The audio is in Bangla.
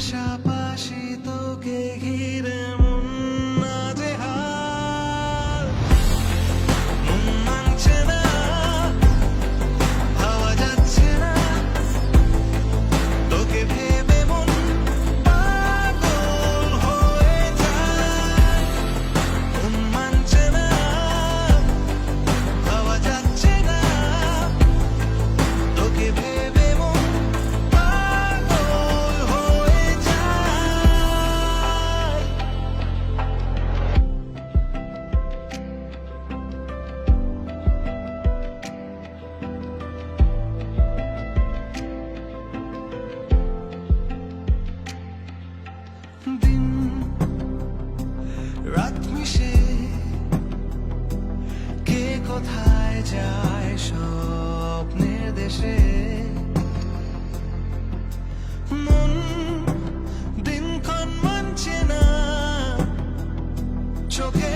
পাশাপাশি তোকে ঘিরে মন নাজেহাল। মন মানছে না, ভাবা যাচ্ছে না, তোকে ভেবে মন পাগল হয়ে যায়। মন মানছে না, ভাবা যাচ্ছে না, তোকে ভেবে মন পাগল হয়ে যায়। দিন রাত মিশে কে কোথায় যায় স্বপ্নের দেশে। মন দিনক্ষণ মানছে না, চোখে